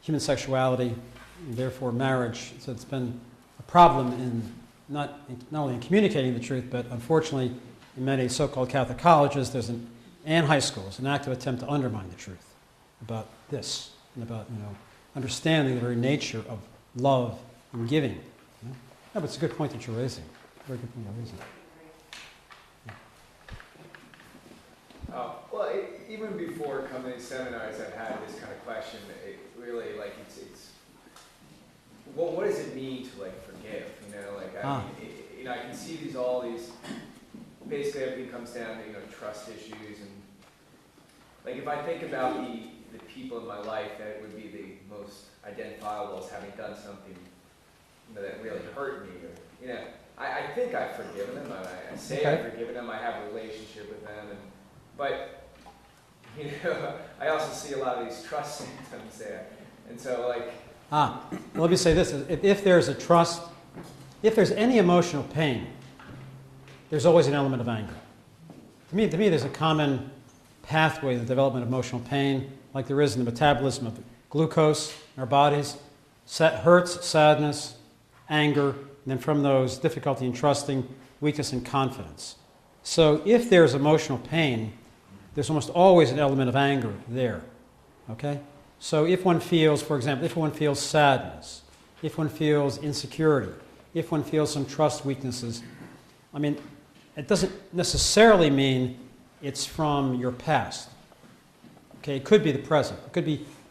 human sexuality, and therefore marriage. So it's been a problem in not only in communicating the truth, but unfortunately, in many so-called Catholic colleges, and high schools, an active attempt to undermine the truth about this and about understanding the very nature of love and giving. No, but it's a good point that you're raising. Very good point you're raising. Well, even before coming to seminars, I've had this kind of question. It really, it's what does it mean to forgive? I can see all these. Basically, everything comes down to trust issues, and if I think about the people in my life that would be the most identifiable as having done something that really hurt me, or I think I've forgiven them. I say I've forgiven them. I have a relationship with them, but I also see a lot of these trust symptoms there, and so let me say this: if there's a trust, if there's any emotional pain, there's always an element of anger. To me, there's a common pathway in the development of emotional pain, like there is in the metabolism of glucose in our bodies. Hurts, sadness, anger, and then from those, difficulty in trusting, weakness in confidence. So if there's emotional pain, there's almost always an element of anger there. Okay? So if one feels, for example, if one feels sadness, if one feels insecurity, if one feels some trust weaknesses, it doesn't necessarily mean it's from your past. Okay, it could be the present. It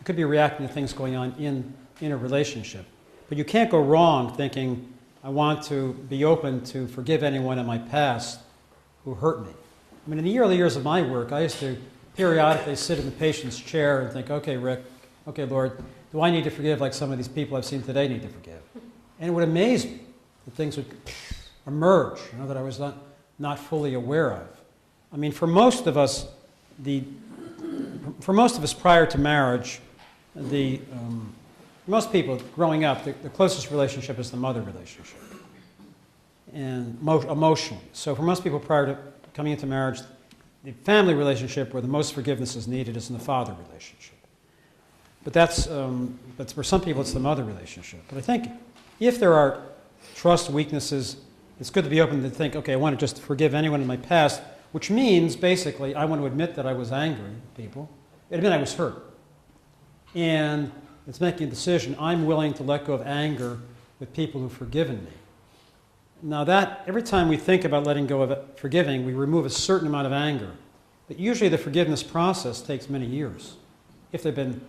could be reacting to things going on in a relationship. But you can't go wrong thinking, I want to be open to forgive anyone in my past who hurt me. In the early years of my work, I used to periodically sit in the patient's chair and think, okay, Rick, okay, Lord, do I need to forgive like some of these people I've seen today need to forgive? And it would amaze me that things would emerge, that I was not fully aware of. For most of us, prior to marriage, most people growing up, the closest relationship is the mother relationship, and emotionally. So for most people prior to coming into marriage, the family relationship where the most forgiveness is needed is in the father relationship. But for some people, it's the mother relationship. But I think if there are trust weaknesses, it's good to be open to think, okay, I want to just forgive anyone in my past, which means, basically, I want to admit that I was angry at people, admit I was hurt. And it's making a decision, I'm willing to let go of anger with people who've forgiven me. Now every time we think about letting go of forgiving, we remove a certain amount of anger. But usually the forgiveness process takes many years, if there have been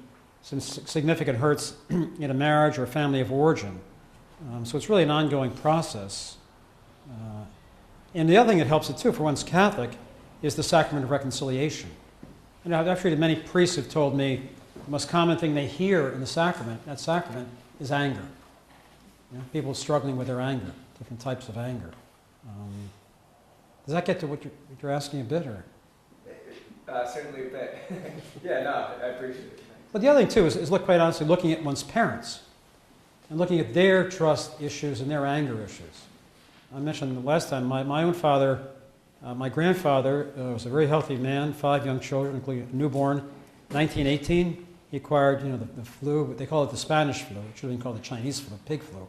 some significant hurts in a marriage or a family of origin. So it's really an ongoing process. And the other thing that helps it too, for one's Catholic, is the sacrament of reconciliation. I've treated many priests who've told me the most common thing they hear in that sacrament, is anger. People struggling with their anger, different types of anger. Does that get to what you're asking a bit, or? Certainly a bit. Yeah, no, I appreciate it. But the other thing too is quite honestly, looking at one's parents and looking at their trust issues and their anger issues. I mentioned the last time, my own father, my grandfather was a very healthy man, 5 young children, including a newborn. 1918, he acquired, the flu. They call it the Spanish flu. It should have been called the Chinese flu, pig flu.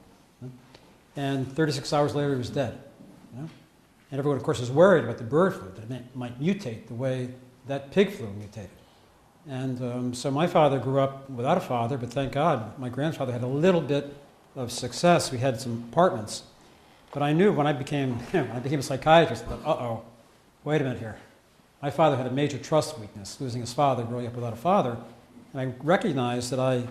And 36 hours later, he was dead. And everyone, of course, is worried about the bird flu, that it might mutate the way that pig flu mutated. And so my father grew up without a father, but thank God my grandfather had a little bit of success. We had some apartments. But I knew when I became a psychiatrist, I thought, uh-oh, wait a minute here. My father had a major trust weakness, losing his father, growing up without a father. And I recognized that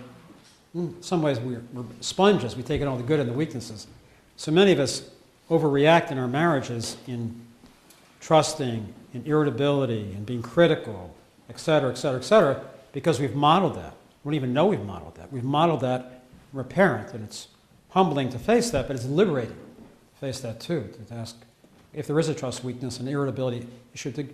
in some ways, we're sponges. We take in all the good and the weaknesses. So many of us overreact in our marriages in trusting, in irritability, in being critical, et cetera, et cetera, et cetera, because we've modeled that. We don't even know we've modeled that. We've modeled that from a parent, and it's humbling to face that, but it's liberating to face that too, to ask if there is a trust weakness and irritability issue, to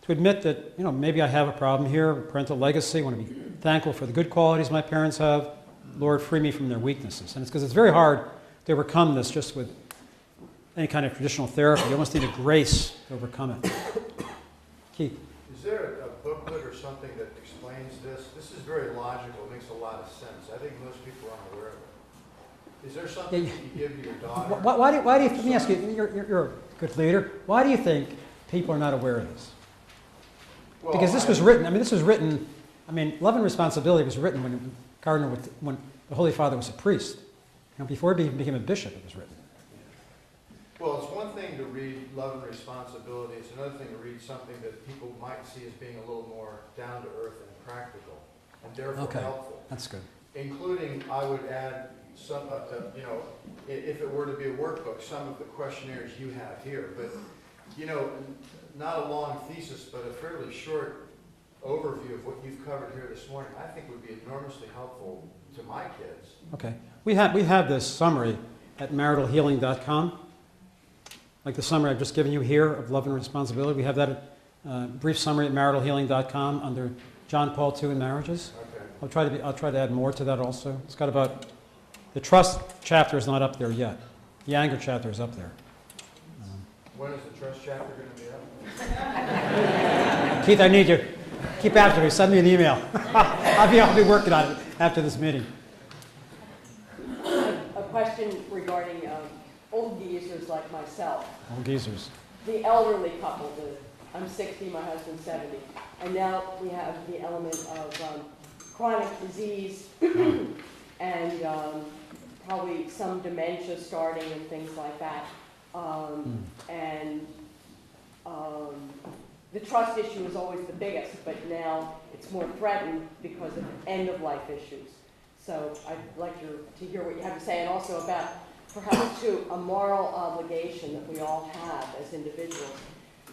admit that, maybe I have a problem here, parental legacy, I want to be thankful for the good qualities my parents have. Lord, free me from their weaknesses. And it's because it's very hard to overcome this just with any kind of traditional therapy. You almost need a grace to overcome it. Keith? Is there a booklet or something that explains this? This is very logical. It makes a lot of sense. I think most people aren't aware of it. Is there something that you give to your daughter? Why do you, let me ask you, you're a good leader. Why do you think people are not aware of this? Well, Because this was written, Love and Responsibility was written when the Holy Father was a priest. Before he became a bishop, it was written. Well, it's one thing to read Love and Responsibility. It's another thing to read something that people might see as being a little more down to earth and practical, and therefore helpful. That's good. Including, I would add some, if it were to be a workbook, some of the questionnaires you have here. But, not a long thesis, but a fairly short overview of what you've covered here this morning, I think would be enormously helpful to my kids. Okay. We have this summary at maritalhealing.com. Like the summary I've just given you here of love and responsibility. We have that brief summary at maritalhealing.com under John Paul II in marriages. Okay. I'll try to add more to that also. It's got about, the trust chapter is not up there yet. The anger chapter is up there. When is the trust chapter going to be up? Keith, I need you. Keep after me. Send me an email. I'll be working on it after this meeting. A question regarding old geezers like myself. Old geezers. The elderly couple, I'm 60, my husband's 70, and now we have the element of chronic disease and probably some dementia starting and things like that. And the trust issue is always the biggest, but now it's more threatened because of end-of-life issues. So I'd like to hear what you have to say, and also about perhaps too a moral obligation that we all have as individuals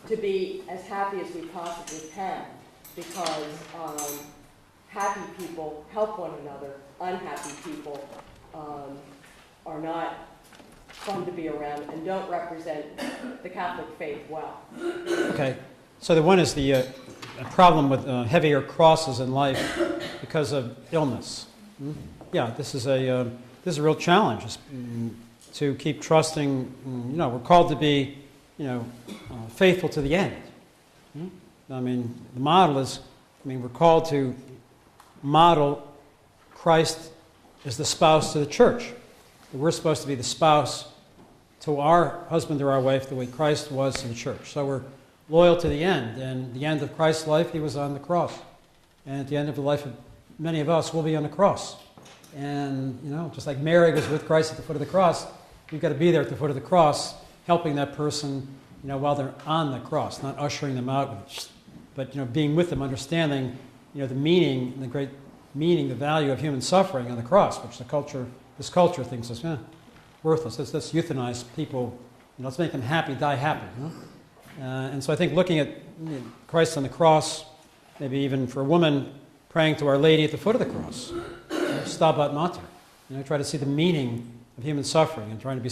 to be as happy as we possibly can, because happy people help one another. Unhappy people are not fun to be around and don't represent the Catholic faith well. Okay. So the one is the problem with heavier crosses in life because of illness. Yeah, this is a real challenge to keep trusting. We're called to be, faithful to the end. The model is, we're called to model Christ as the spouse to the church. We're supposed to be the spouse to our husband or our wife the way Christ was to the church. So we're loyal to the end. And the end of Christ's life, he was on the cross. And at the end of the life of many of us, we'll be on the cross. And, just like Mary was with Christ at the foot of the cross, you've got to be there at the foot of the cross, helping that person, while they're on the cross, not ushering them out, but, being with them, understanding, the meaning, the great meaning, the value of human suffering on the cross, which this culture thinks is worthless. Let's euthanize people. Let's make them happy, die happy. And so I think looking at Christ on the cross, maybe even for a woman praying to Our Lady at the foot of the cross, Stabat Mater. Try to see the meaning of human suffering and trying to be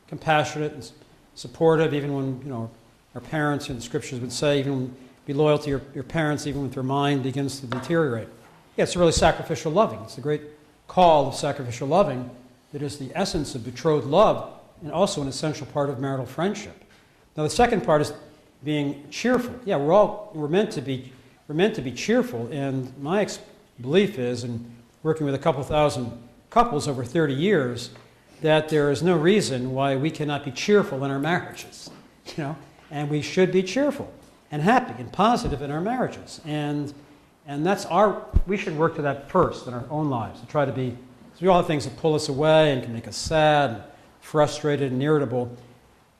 compassionate and supportive, even when our parents in the scriptures would say, even be loyal to your parents, even when their mind begins to deteriorate. Yeah, it's really sacrificial loving. It's the great call of sacrificial loving that is the essence of betrothed love, and also an essential part of marital friendship. Now, the second part is being cheerful. Yeah, we're meant to be cheerful, and my belief is, in working with a couple thousand couples over 30 years, that there is no reason why we cannot be cheerful in our marriages, and we should be cheerful and happy and positive in our marriages, and we should work to that first in our own lives, to try to be, because we all have things that pull us away and can make us sad and frustrated and irritable.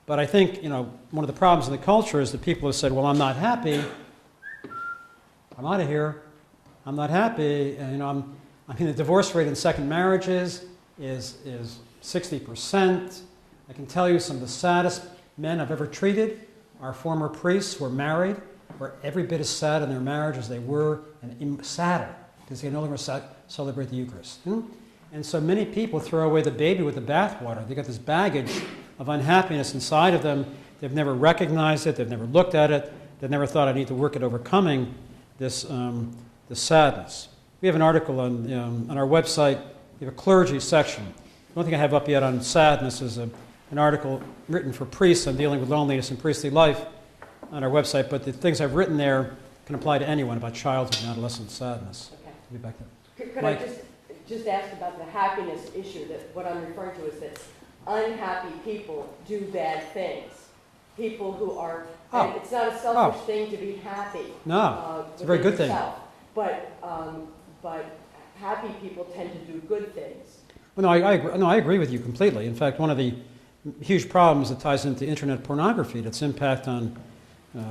But I think, one of the problems in the culture is that people have said, well, I'm not happy, I'm out of here, I'm not happy, and the divorce rate in second marriages is 60%. I can tell you some of the saddest men I've ever treated are former priests who are married, were every bit as sad in their marriage as they were, and sadder, because they no longer celebrate the Eucharist. And so many people throw away the baby with the bathwater. They got this baggage of unhappiness inside of them. They've never recognized it. They've never looked at it. They've never thought, I need to work at overcoming this sadness. We have an article on our website. We have a clergy section. The only thing I have up yet on sadness is an article written for priests on dealing with loneliness in priestly life on our website. But the things I've written there can apply to anyone about childhood and adolescent sadness. Okay. I'll be back there. Could I just ask about the happiness issue? That what I'm referring to is that unhappy people do bad things. People who are, and it's not a selfish thing to be happy. No, it's a very good yourself, thing. But happy people tend to do good things. Well, I agree with you completely. In fact, one of the huge problems that ties into internet pornography, its impact on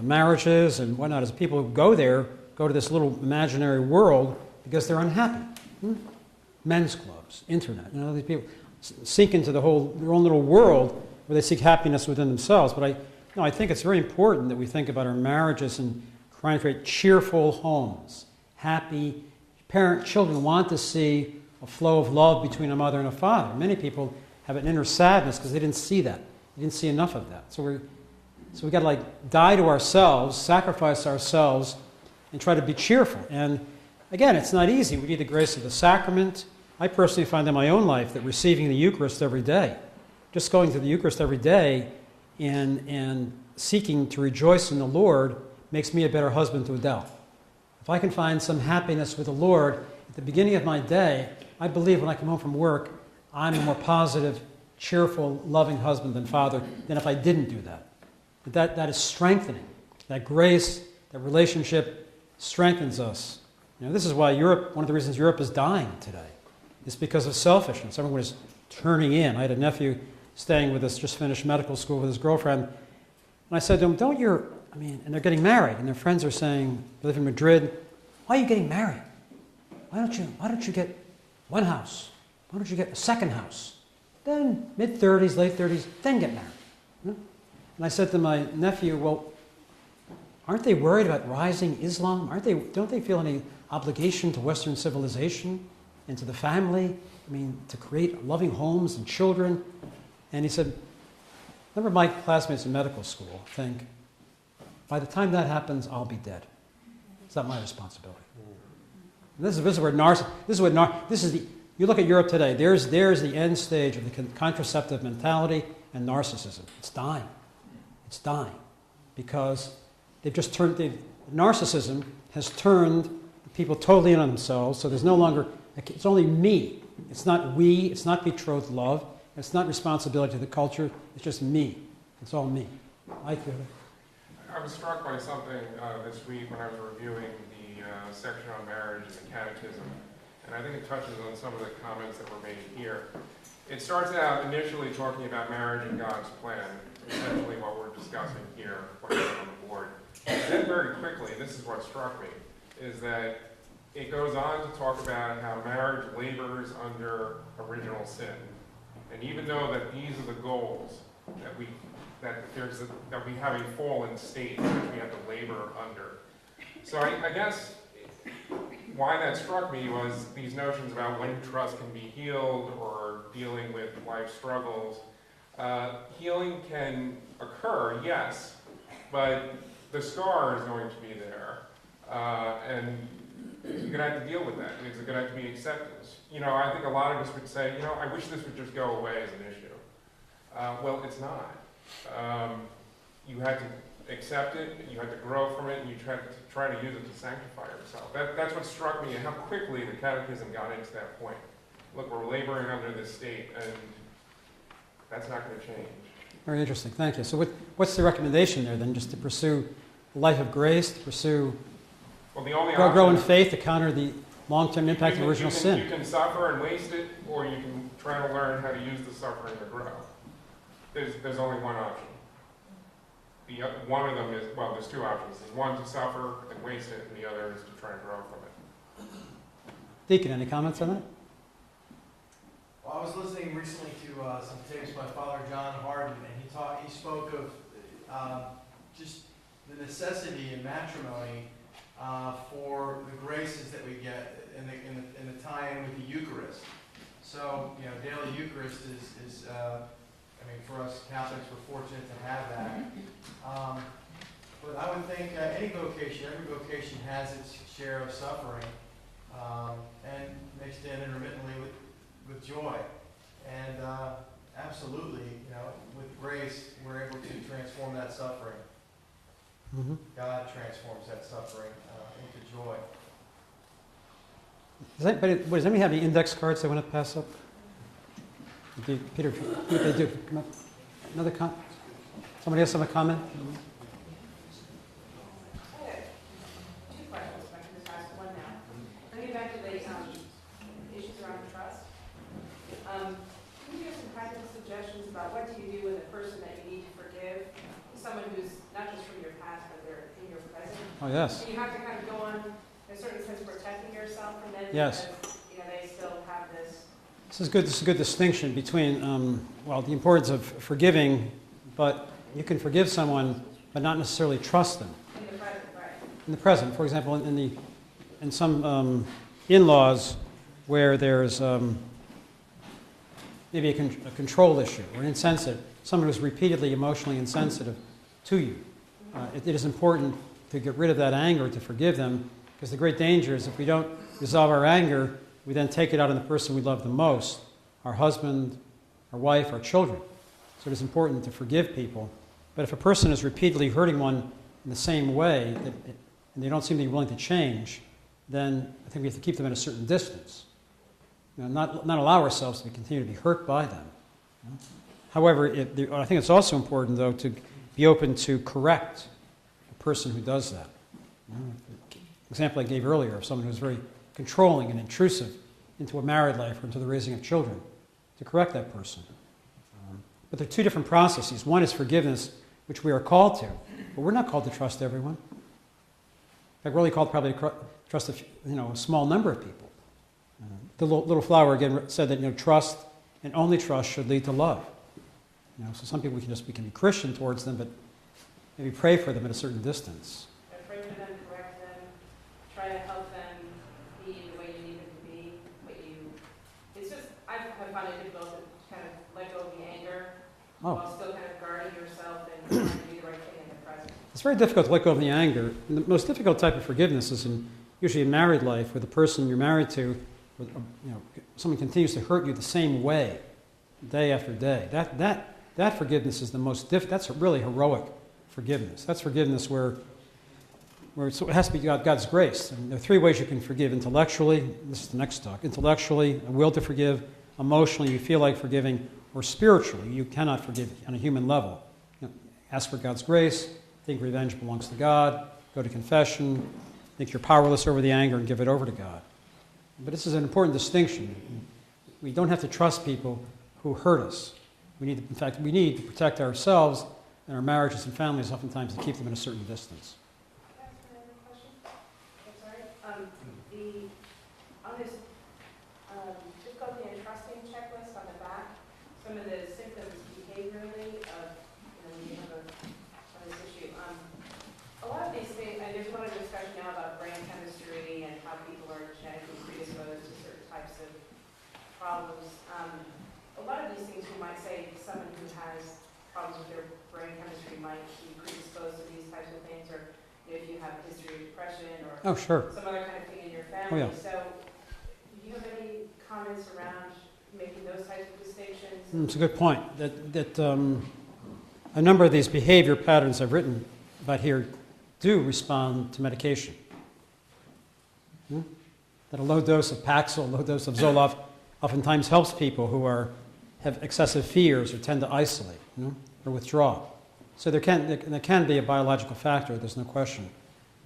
marriages and whatnot, is people who go to this little imaginary world because they're unhappy. Men's clubs, internet, these people sink into their own little world where they seek happiness within themselves. But I think it's very important that we think about our marriages and trying to create cheerful homes. Happy children want to see a flow of love between a mother and a father. Many people have an inner sadness because they didn't see that. They didn't see enough of that. So we got to die to ourselves, sacrifice ourselves, and try to be cheerful. And again, it's not easy. We need the grace of the sacrament. I personally find in my own life that receiving the Eucharist every day, just going to the Eucharist every day and seeking to rejoice in the Lord makes me a better husband to Adele. If I can find some happiness with the Lord at the beginning of my day, I believe when I come home from work, I'm a more positive, cheerful, loving husband and father than if I didn't do that. But that is strengthening. That grace, that relationship strengthens us. This is why Europe, one of the reasons Europe is dying today, is because of selfishness. Everyone is turning in. I had a nephew staying with us, just finished medical school with his girlfriend. And I said to him, and they're getting married, and their friends are saying, they live in Madrid, why are you getting married? Why don't you get one house? Why don't you get a second house? Then mid-30s, late 30s, then get married. And I said to my nephew, well, aren't they worried about rising Islam? Don't they feel any obligation to Western civilization and to the family? To create loving homes and children. And he said, remember my classmates in medical school think, by the time that happens, I'll be dead. It's not my responsibility. And this is where you look at Europe today, there's the end stage of the contraceptive mentality and narcissism. It's dying. It's dying. Because narcissism has turned people totally in on themselves, so there's no longer, it's only me. It's not we, it's not betrothed love, it's not responsibility to the culture, it's just me. It's all me. I was struck by something this week when I was reviewing the section on marriage in the Catechism, and I think it touches on some of the comments that were made here. It starts out initially talking about marriage and God's plan, essentially what we're discussing here, what is on the board. And then very quickly, this is what struck me, is that it goes on to talk about how marriage labors under original sin. And even though that these are the goals that we have a fallen state that we have to labor under. So I guess why that struck me was these notions about when trust can be healed or dealing with life struggles. Healing can occur, yes, but the scar is going to be there. And you're going to have to deal with that. It's going to have to be acceptance. I think a lot of us would say, I wish this would just go away as an issue. Well, it's not. You had to accept it, you had to grow from it, and you try to use it to sanctify yourself. That's what struck me, and how quickly the Catechism got into that point. Look, we're laboring under this state, and that's not going to change. Very interesting. Thank you. So what's the recommendation there then? Just to pursue a life of grace, to pursue, Well, the only grow in option- faith to counter the long-term impact of original sin? You can suffer and waste it, or you can try to learn how to use the suffering to grow. There's only one option. One of them is, well, there's two options. There's one to suffer and waste it, and the other is to try and grow from it. Deacon, any comments on that? Well, I was listening recently to some tapes by Father John Harden, and he spoke of just the necessity in matrimony for the graces that we get in the tie-in with the Eucharist. So, daily Eucharist is for us Catholics, we're fortunate to have that. But I would think any vocation, every vocation has its share of suffering, and mixed in intermittently with joy. And absolutely, with grace, we're able to transform that suffering. Mm-hmm. God transforms that suffering into joy. Does anybody have any index cards they want to pass up? Peter, what they do? Come up. Another comment? Somebody else have a comment? I have two questions, if I can just ask one now. Let me get back to the issues around trust. Can you give some practical suggestions about what do you do with a person that you need to forgive? Someone who's not just from your past, but they're in your present. Oh, yes. And you have to kind of go on, in a certain sense, protecting yourself from them. Yes. Because, they still have this. This is a good distinction between, the importance of forgiving, but you can forgive someone, but not necessarily trust them. In the present, right. In the present, for example, in some in-laws where there's maybe a control issue or insensitive, someone who's repeatedly emotionally insensitive to you. It is important to get rid of that anger, to forgive them, because the great danger is if we don't resolve our anger, we then take it out on the person we love the most, our husband, our wife, our children. So it is important to forgive people. But if a person is repeatedly hurting one in the same way, and they don't seem to be willing to change, then I think we have to keep them at a certain distance. Not allow ourselves to continue to be hurt by them. However, I think it's also important, though, to be open to correct a person who does that. The example I gave earlier of someone who's very controlling and intrusive into a married life or into the raising of children, to correct that person. But there are two different processes. One is forgiveness, which we are called to, but we're not called to trust everyone. In fact, we're only called probably to trust a small number of people. The little flower again said that trust and only trust should lead to love. So some people we can be Christian towards them, but maybe pray for them at a certain distance. Pray for them, correct them, try to help them be the way you need them to be. It's just, I found it difficult to kind of let go of the anger while still kind of guarding yourself and trying to do the right thing in the present. It's very difficult to let go of the anger. And the most difficult type of forgiveness is usually in married life, where the person you're married to, someone continues to hurt you the same way, day after day. That forgiveness is the most that's a really heroic forgiveness. That's forgiveness where it has to be God's grace. And there are three ways you can forgive: intellectually, this is the next talk, intellectually, a will to forgive; emotionally, you feel like forgiving; or spiritually, you cannot forgive on a human level. Ask for God's grace, think revenge belongs to God, go to confession, think you're powerless over the anger and give it over to God. But this is an important distinction. We don't have to trust people who hurt us. We need to protect ourselves and our marriages and families oftentimes to keep them at a certain distance. Can I ask another question? I'm sorry. On this difficulty and trusting checklist on the back, some of the symptoms behaviorally of when you have on this issue. A lot of these things, and there's a lot of discussion now about brain chemistry and how people are genetically predisposed to certain types of problems. A lot of these things you might say someone who has problems with their brain chemistry might be predisposed to these types of things, or if you have a history of depression or some other kind of thing in your family. Oh, yeah. So do you have any comments around making those types of distinctions It's a good point, that a number of these behavior patterns I've written about here do respond to medication. That a low dose of Paxil, a low dose of Zoloft oftentimes helps people who have excessive fears or tend to isolate, or withdraw. So there can be a biological factor, there's no question.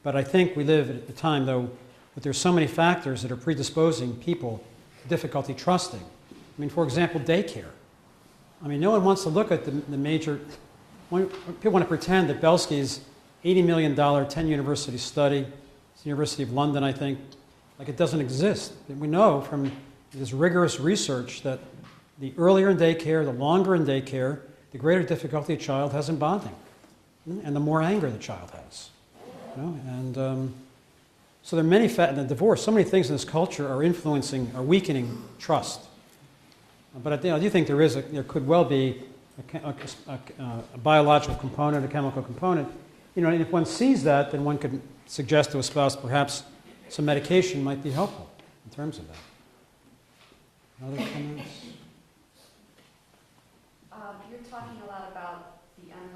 But I think we live at a time, though, that there's so many factors that are predisposing people to difficulty trusting. I mean, for example, daycare. I mean, no one wants to look at the major... People want to pretend that Belsky's $80 million 10-university study, it's the University of London, I think, like it doesn't exist. And we know from this rigorous research that the earlier in daycare, the longer in daycare, the greater difficulty a child has in bonding, and the more anger the child has. And so there are many the divorce, so many things in this culture are influencing, are weakening trust. But I do think there could well be a biological component, a chemical component. And if one sees that, then one could suggest to a spouse perhaps some medication might be helpful in terms of that. Other comments? You're talking a lot about the unrecognized